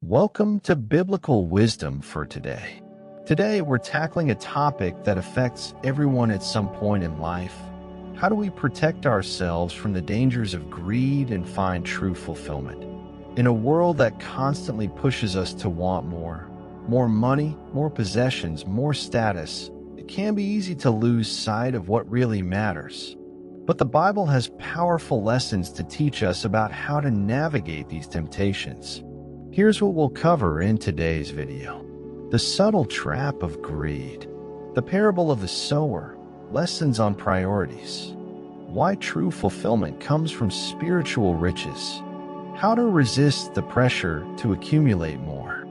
Welcome to Biblical Wisdom for today. Today, we're tackling a topic that affects everyone at some point in life. How do we protect ourselves from the dangers of greed and find true fulfillment? In a world that constantly pushes us to want more money, more possessions, more status, it can be easy to lose sight of what really matters. But the Bible has powerful lessons to teach us about how to navigate these temptations. Here's what we'll cover in today's video. The subtle trap of greed. The parable of the sower. Lessons on priorities. Why true fulfillment comes from spiritual riches. How to resist the pressure to accumulate more.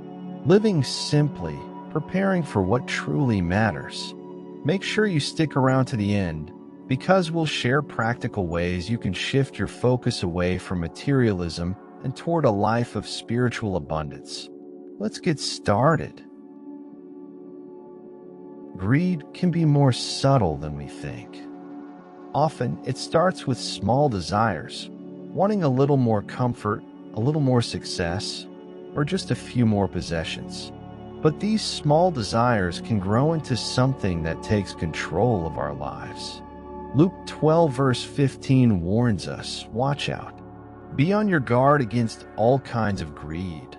Living simply, preparing for what truly matters. Make sure you stick around to the end, because we'll share practical ways you can shift your focus away from materialism and toward a life of spiritual abundance. Let's get started. Greed can be more subtle than we think. Often, it starts with small desires, wanting a little more comfort, a little more success, or just a few more possessions. But these small desires can grow into something that takes control of our lives. Luke 12 verse 15 warns us, watch out. Be on your guard against all kinds of greed.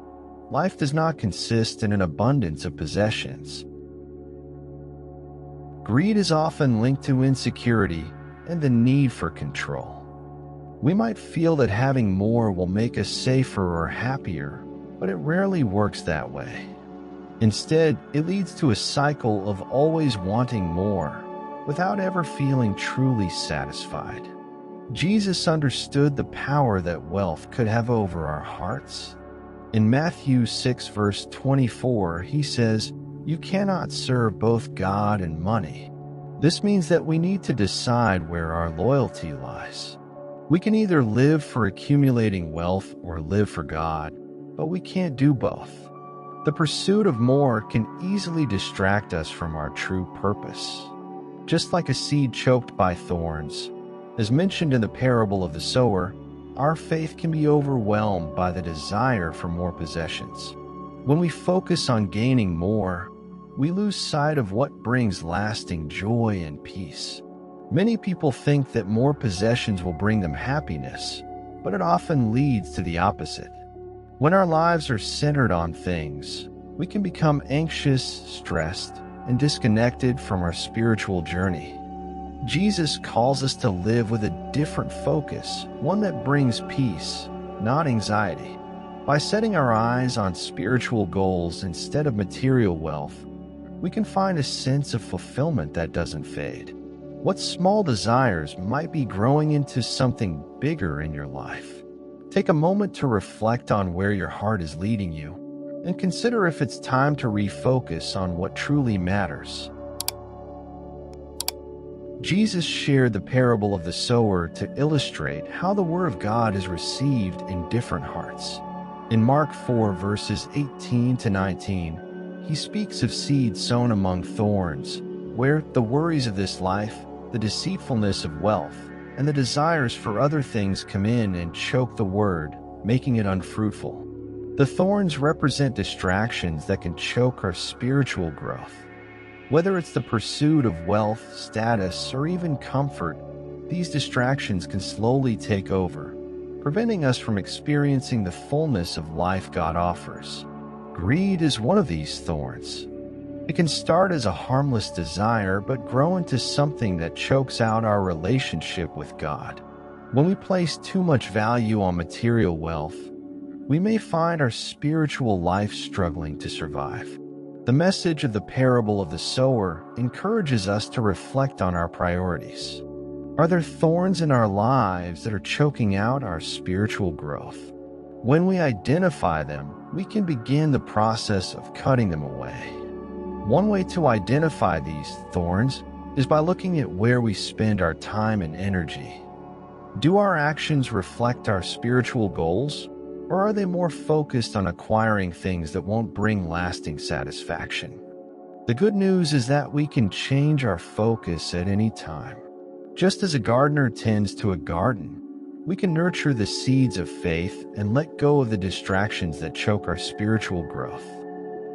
Life does not consist in an abundance of possessions. Greed is often linked to insecurity and the need for control. We might feel that having more will make us safer or happier, but it rarely works that way. Instead, it leads to a cycle of always wanting more, without ever feeling truly satisfied. Jesus understood the power that wealth could have over our hearts. In Matthew 6 verse 24, he says, "You cannot serve both God and money." This means that we need to decide where our loyalty lies. We can either live for accumulating wealth or live for God, but we can't do both. The pursuit of more can easily distract us from our true purpose. Just like a seed choked by thorns, as mentioned in the parable of the sower, our faith can be overwhelmed by the desire for more possessions. When we focus on gaining more, we lose sight of what brings lasting joy and peace. Many people think that more possessions will bring them happiness, but it often leads to the opposite. When our lives are centered on things, we can become anxious, stressed, and disconnected from our spiritual journey. Jesus calls us to live with a different focus, one that brings peace, not anxiety. By setting our eyes on spiritual goals instead of material wealth, we can find a sense of fulfillment that doesn't fade. What small desires might be growing into something bigger in your life? Take a moment to reflect on where your heart is leading you, and consider if it's time to refocus on what truly matters. Jesus shared the parable of the sower to illustrate how the Word of God is received in different hearts. In Mark 4 verses 18 to 19, he speaks of seed sown among thorns, where the worries of this life, the deceitfulness of wealth, and the desires for other things come in and choke the word, making it unfruitful. The thorns represent distractions that can choke our spiritual growth. Whether it's the pursuit of wealth, status, or even comfort, these distractions can slowly take over, preventing us from experiencing the fullness of life God offers. Greed is one of these thorns. It can start as a harmless desire, but grow into something that chokes out our relationship with God. When we place too much value on material wealth, we may find our spiritual life struggling to survive. The message of the parable of the sower encourages us to reflect on our priorities. Are there thorns in our lives that are choking out our spiritual growth? When we identify them, we can begin the process of cutting them away. One way to identify these thorns is by looking at where we spend our time and energy. Do our actions reflect our spiritual goals? Or are they more focused on acquiring things that won't bring lasting satisfaction? The good news is that we can change our focus at any time. Just as a gardener tends to a garden, we can nurture the seeds of faith and let go of the distractions that choke our spiritual growth.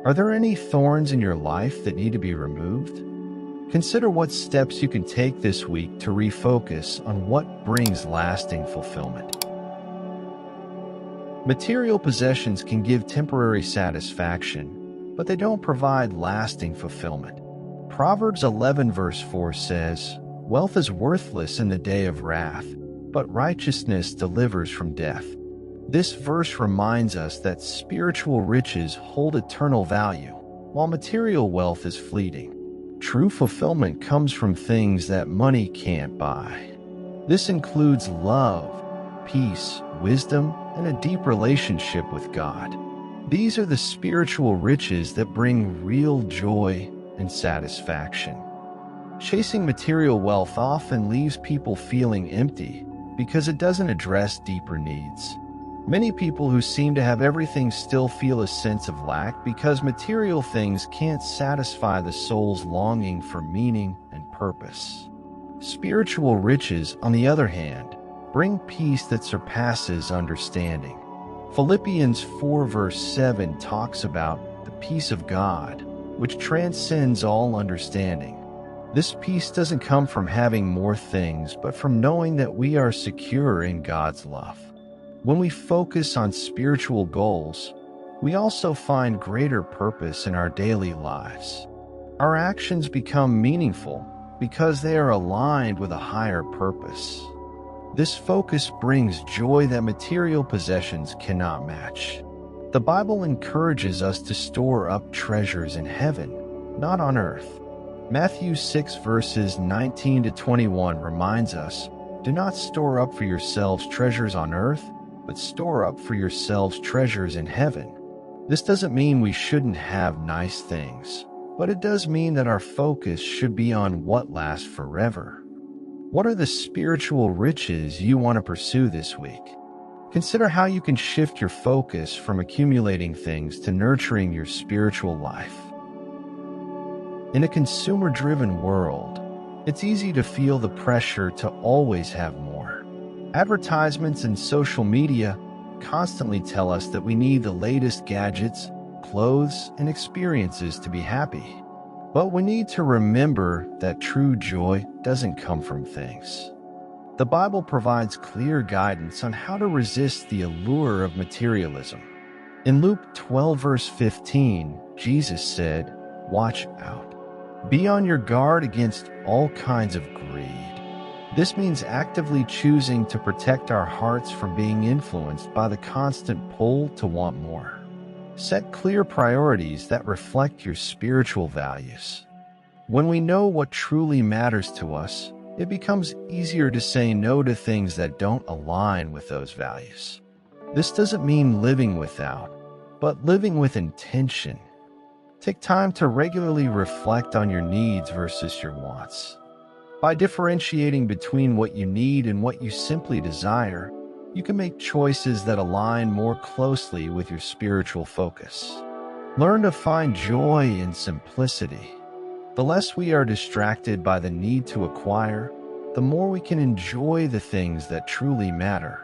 Are there any thorns in your life that need to be removed? Consider what steps you can take this week to refocus on what brings lasting fulfillment. Material possessions can give temporary satisfaction, but they don't provide lasting fulfillment. Proverbs 11 verse 4 says, "Wealth is worthless in the day of wrath, but righteousness delivers from death." This verse reminds us that spiritual riches hold eternal value, while material wealth is fleeting. True fulfillment comes from things that money can't buy. This includes love, peace, wisdom, and a deep relationship with God. These are the spiritual riches that bring real joy and satisfaction. Chasing material wealth often leaves people feeling empty because it doesn't address deeper needs. Many people who seem to have everything still feel a sense of lack because material things can't satisfy the soul's longing for meaning and purpose. Spiritual riches, on the other hand, bring peace that surpasses understanding. Philippians 4 verse 7 talks about the peace of God, which transcends all understanding. This peace doesn't come from having more things, but from knowing that we are secure in God's love. When we focus on spiritual goals, we also find greater purpose in our daily lives. Our actions become meaningful because they are aligned with a higher purpose. This focus brings joy that material possessions cannot match. The Bible encourages us to store up treasures in heaven, not on earth. Matthew 6 verses 19 to 21 reminds us, "Do not store up for yourselves treasures on earth, but store up for yourselves treasures in heaven." This doesn't mean we shouldn't have nice things, but it does mean that our focus should be on what lasts forever. What are the spiritual riches you want to pursue this week? Consider how you can shift your focus from accumulating things to nurturing your spiritual life. In a consumer-driven world, it's easy to feel the pressure to always have more. Advertisements and social media constantly tell us that we need the latest gadgets, clothes, and experiences to be happy. But we need to remember that true joy doesn't come from things. The Bible provides clear guidance on how to resist the allure of materialism. In Luke 12 verse 15, Jesus said, "Watch out. Be on your guard against all kinds of greed." This means actively choosing to protect our hearts from being influenced by the constant pull to want more. Set clear priorities that reflect your spiritual values. When we know what truly matters to us, it becomes easier to say no to things that don't align with those values. This doesn't mean living without, but living with intention. Take time to regularly reflect on your needs versus your wants. By differentiating between what you need and what you simply desire, you can make choices that align more closely with your spiritual focus. Learn to find joy in simplicity. The less we are distracted by the need to acquire, the more we can enjoy the things that truly matter.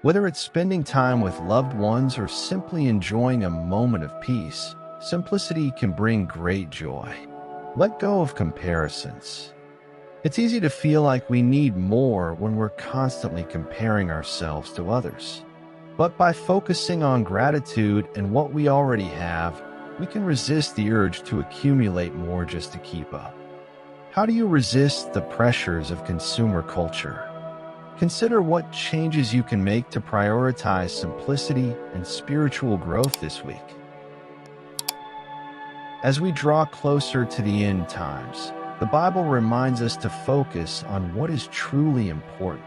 Whether it's spending time with loved ones or simply enjoying a moment of peace, simplicity can bring great joy. Let go of comparisons. It's easy to feel like we need more when we're constantly comparing ourselves to others. But by focusing on gratitude and what we already have, we can resist the urge to accumulate more just to keep up. How do you resist the pressures of consumer culture? Consider what changes you can make to prioritize simplicity and spiritual growth this week. As we draw closer to the end times, the Bible reminds us to focus on what is truly important.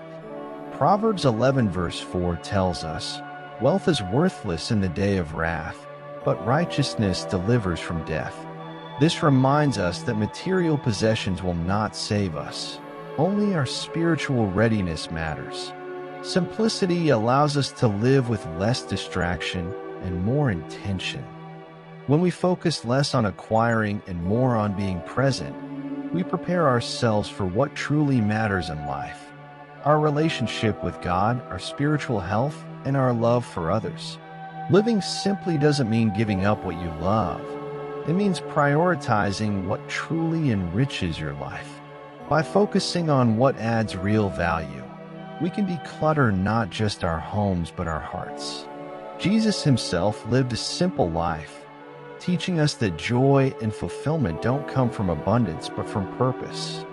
Proverbs 11 verse 4 tells us, "Wealth is worthless in the day of wrath, but righteousness delivers from death." This reminds us that material possessions will not save us. Only our spiritual readiness matters. Simplicity allows us to live with less distraction and more intention. When we focus less on acquiring and more on being present, we prepare ourselves for what truly matters in life. our relationship with God, our spiritual health, and our love for others. Living simply doesn't mean giving up what you love. It means prioritizing what truly enriches your life. By focusing on what adds real value, we can declutter not just our homes but our hearts. Jesus himself lived a simple life, teaching us that joy and fulfillment don't come from abundance but from purpose.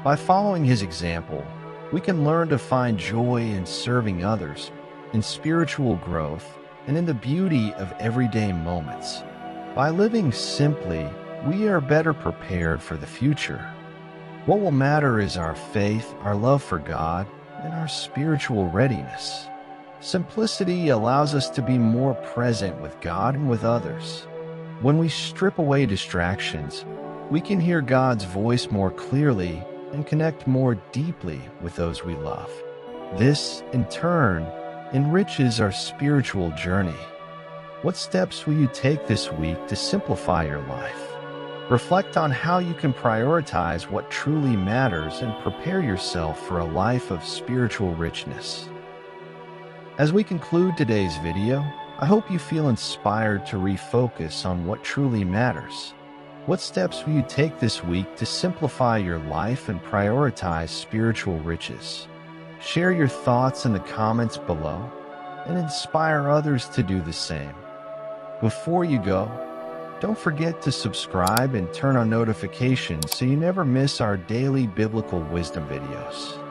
By following his example, we can learn to find joy in serving others, in spiritual growth, and in the beauty of everyday moments. By living simply, we are better prepared for the future. What will matter is our faith, our love for God, and our spiritual readiness. Simplicity allows us to be more present with God and with others. When we strip away distractions, we can hear God's voice more clearly and connect more deeply with those we love. This, in turn, enriches our spiritual journey. What steps will you take this week to simplify your life? Reflect on how you can prioritize what truly matters and prepare yourself for a life of spiritual richness. As we conclude today's video, I hope you feel inspired to refocus on what truly matters. What steps will you take this week to simplify your life and prioritize spiritual riches? Share your thoughts in the comments below and inspire others to do the same. Before you go, don't forget to subscribe and turn on notifications so you never miss our daily biblical wisdom videos.